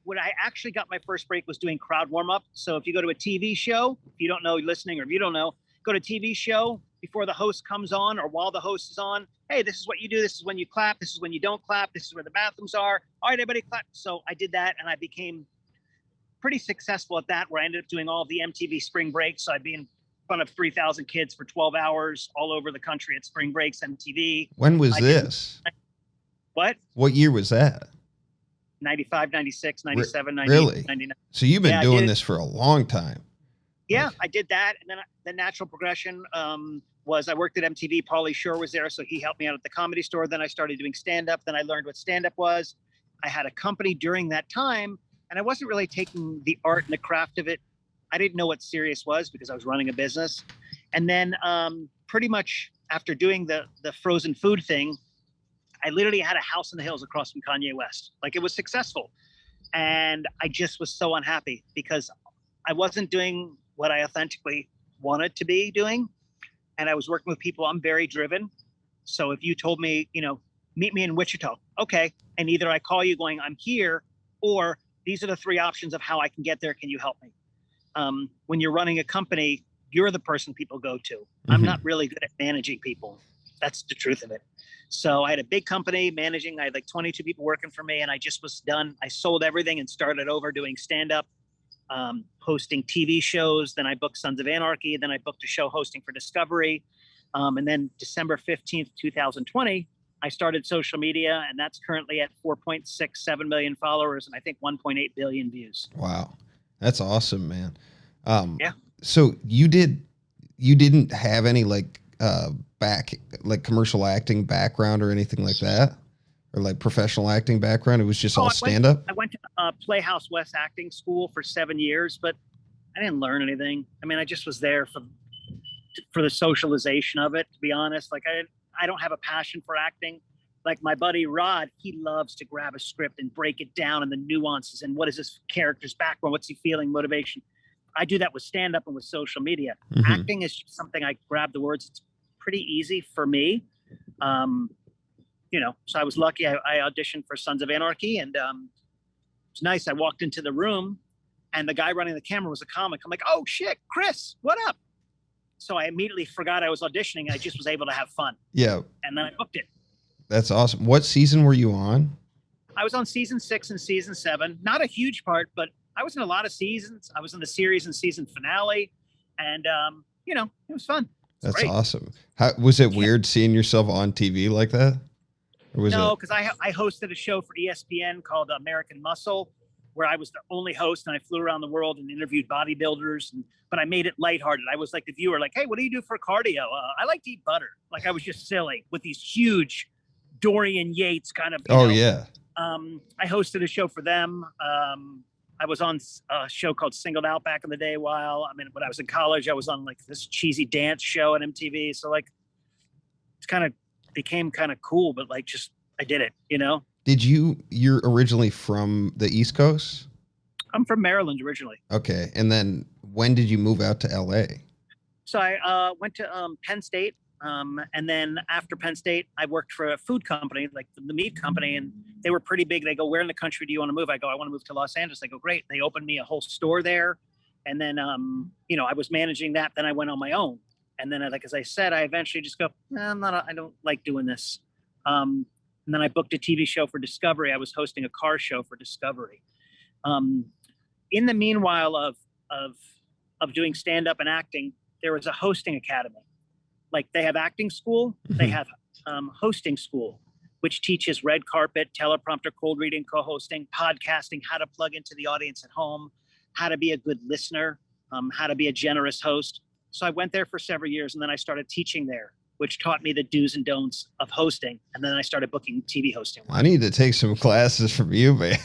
when I actually got my first break was doing crowd warm up. So if you go to a TV show, if you don't know, you're listening, or if you don't know, go to a TV show before the host comes on or while the host is on. Hey, this is what you do. This is when you clap. This is when you don't clap. This is where the bathrooms are. All right, everybody clap. So I did that, and I became pretty successful at that, where I ended up doing all of the MTV spring breaks. So I'd be in front of 3,000 kids for 12 hours all over the country at spring breaks, MTV. When was this? What year was that? 95, 96, 97, 98, really? 99. So you've been doing this for a long time. Yeah, I did that. And then the natural progression was I worked at MTV. Pauly Shore was there, so he helped me out at the Comedy Store. Then I started doing stand-up. Then I learned what stand-up was. I had a company during that time, and I wasn't really taking the art and the craft of it. I didn't know what serious was because I was running a business. And then pretty much after doing the frozen food thing, I literally had a house in the hills across from Kanye West. Like, it was successful. And I just was so unhappy because I wasn't doing what I authentically wanted to be doing. And I was working with people. I'm very driven. So if you told me, meet me in Wichita, okay. And either I call you going, I'm here, or these are the three options of how I can get there. Can you help me? When you're running a company, you're the person people go to. Mm-hmm. I'm not really good at managing people. That's the truth of it. So I had a big company managing. I had like 22 people working for me, and I just was done. I sold everything and started over doing stand-up, hosting TV shows. Then I booked Sons of Anarchy. Then I booked a show hosting for Discovery. And then December 15th, 2020, I started social media, and that's currently at 4.67 million followers and I think 1.8 billion views. Wow. That's awesome, man. Yeah. So you didn't have any commercial acting background or anything like that, or like professional acting background? It was just all stand up. I went to Playhouse West acting school for 7 years, but I didn't learn anything. I mean, I just was there for the socialization of it, to be honest. Like, I don't have a passion for acting. Like my buddy Rod, he loves to grab a script and break it down and the nuances and what is this character's background, what's he feeling, motivation. I do that with stand-up and with social media. Mm-hmm. Acting is just something I grab the words. It's pretty easy for me. So I was lucky. I auditioned for Sons of Anarchy, and it's nice. I walked into the room, and the guy running the camera was a comic. I'm like, oh shit, Chris, what up? So I immediately forgot I was auditioning. I just was able to have fun. Yeah. And then I booked it. That's awesome. What season were you on? I was on season 6 and season 7. Not a huge part, but I was in a lot of seasons. I was in the series and season finale, and it was fun. That's great. Awesome. How was it weird seeing yourself on TV like that? Or was no, because I hosted a show for ESPN called American Muscle, where I was the only host, and I flew around the world and interviewed bodybuilders. But I made it lighthearted. I was like the viewer, like, hey, what do you do for cardio? I like to eat butter. Like, I was just silly with these huge Dorian Yates kind of. Yeah. I hosted a show for them. I was on a show called Singled Out back in the day. When I was in college, I was on like this cheesy dance show on MTV. So like, it's kind of became kind of cool, but like, just, I did it, You're originally from the East Coast? I'm from Maryland originally. Okay. And then when did you move out to LA? So I went to Penn State. And then after Penn State, I worked for a food company, like the meat company, and they were pretty big. They go, where in the country do you want to move? I go, I want to move to Los Angeles. They go, great. They opened me a whole store there. And then, I was managing that. Then I went on my own. And then, like, as I said, I eventually just go, I don't like doing this. And then I booked a TV show for Discovery. I was hosting a car show for Discovery. In the meanwhile of doing stand-up and acting, there was a hosting academy. Like, they have acting school, they have hosting school, which teaches red carpet, teleprompter, cold reading, co-hosting, podcasting, how to plug into the audience at home, how to be a good listener, how to be a generous host. So I went there for several years, and then I started teaching there, which taught me the do's and don'ts of hosting. And then I started booking TV hosting. I need to take some classes from you, man.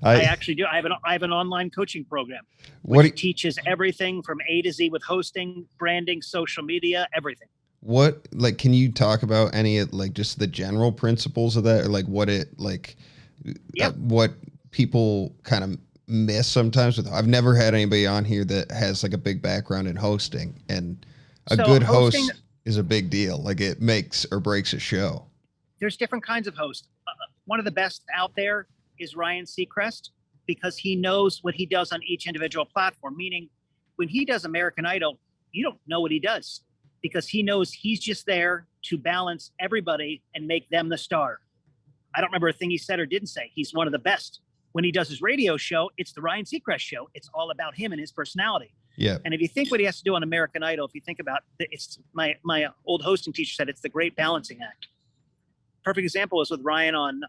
I actually do. I have an online coaching program which teaches everything from A to Z with hosting, branding, social media, everything. What, like, can you talk about any of, like, just the general principles of that, or like what it, like, what people kind of miss sometimes with? I've never had anybody on here that has like a big background in hosting, and a good host is a big deal. Like, it makes or breaks a show. There's different kinds of hosts. One of the best out there is Ryan Seacrest. because he knows what he does on each individual platform. Meaning, when he does American Idol, you don't know what he does because he knows he's just there to balance everybody and make them the star. I don't remember a thing he said or didn't say. He's one of the best. When he does his radio show, it's the Ryan Seacrest show. It's all about him and his personality. Yeah. And if you think what he has to do on American Idol, if you think about it, it's my old hosting teacher said it's the great balancing act. Perfect example is with Ryan on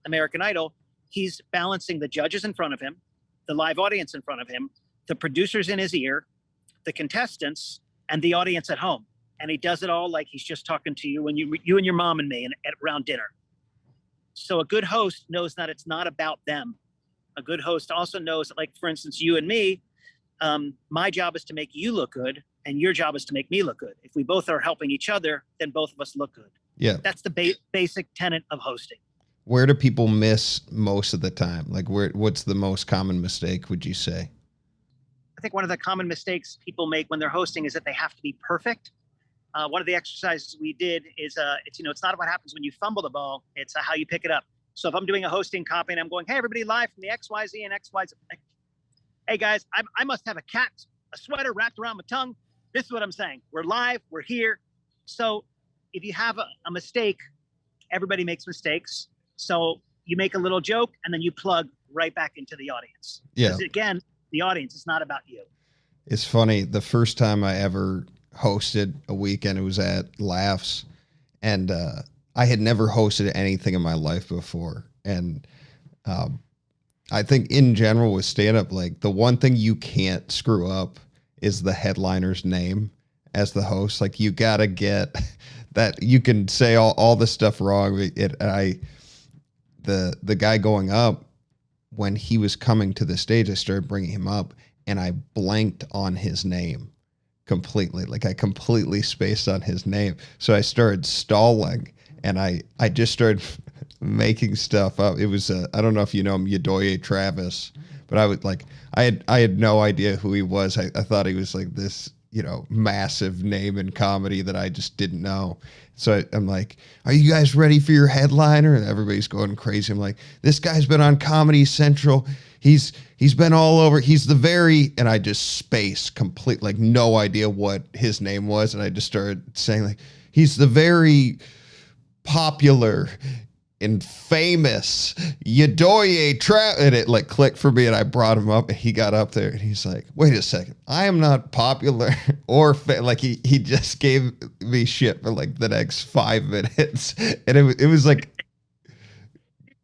American Idol. He's balancing the judges in front of him, the live audience in front of him, the producers in his ear, the contestants, and the audience at home. And he does it all like he's just talking to you and you and your mom and me around dinner. So a good host knows that it's not about them. A good host also knows that, like, for instance, you and me, my job is to make you look good and your job is to make me look good. If we both are helping each other, then both of us look good. Yeah. That's the basic tenet of hosting. Where do people miss most of the time? Like, what's the most common mistake, would you say? I think one of the common mistakes people make when they're hosting is that they have to be perfect. One of the exercises we did is it's not what happens when you fumble the ball, it's how you pick it up. So if I'm doing a hosting copy and I'm going, hey, everybody, live from the XYZ and XYZ. Hey guys, I must have a sweater wrapped around my tongue. This is what I'm saying. We're live, we're here. So if you have a mistake, everybody makes mistakes. So you make a little joke and then you plug right back into the audience. Yeah. Because again, the audience is not about you. It's funny. The first time I ever hosted a weekend, it was at Laughs, and I had never hosted anything in my life before. And I think in general with stand-up, like, the one thing you can't screw up is the headliner's name as the host. Like, you gotta get that. You can say all the stuff wrong. The guy going up, when he was coming to the stage, I started bringing him up and I blanked on his name completely. Like, I completely spaced on his name. So I started stalling and I just started making stuff up. It was, I don't know if you know him, Yadoye Travis, but I had no idea who he was. I thought he was like this, massive name in comedy that I just didn't know. So I'm like, are you guys ready for your headliner? And everybody's going crazy. I'm like, this guy's been on Comedy Central. He's been all over. He's and I just spaced complete, like, no idea what his name was. And I just started saying, like, he's the very popular and famous Yadoye and it like clicked for me, and I brought him up and he got up there and he's like, wait a second, I am not popular or like he just gave me shit for like the next 5 minutes. And it was like,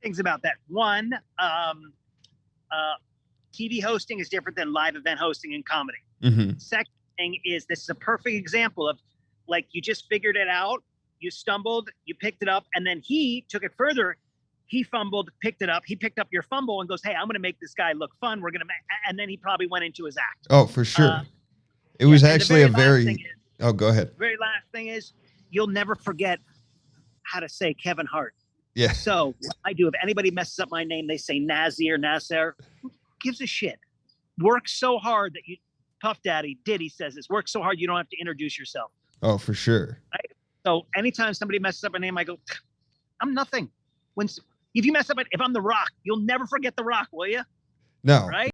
things about that. One, TV hosting is different than live event hosting in comedy. Mm-hmm. Second thing is, this is a perfect example of, like, you just figured it out. You stumbled, you picked it up, and then he took it further. He fumbled, picked it up. He picked up your fumble and goes, hey, I'm going to make this guy look fun. We're going to and then he probably went into his act. Oh, for sure. It was actually go ahead. The very last thing is, you'll never forget how to say Kevin Hart. Yeah. So what I do, if anybody messes up my name, they say Nasar. Who gives a shit? Work so hard that you, Puff Daddy, Diddy says this, work so hard you don't have to introduce yourself. Oh, for sure. Right? So anytime somebody messes up a name, I go, I'm nothing. If you mess up, if I'm The Rock, you'll never forget The Rock, will you? No. Right?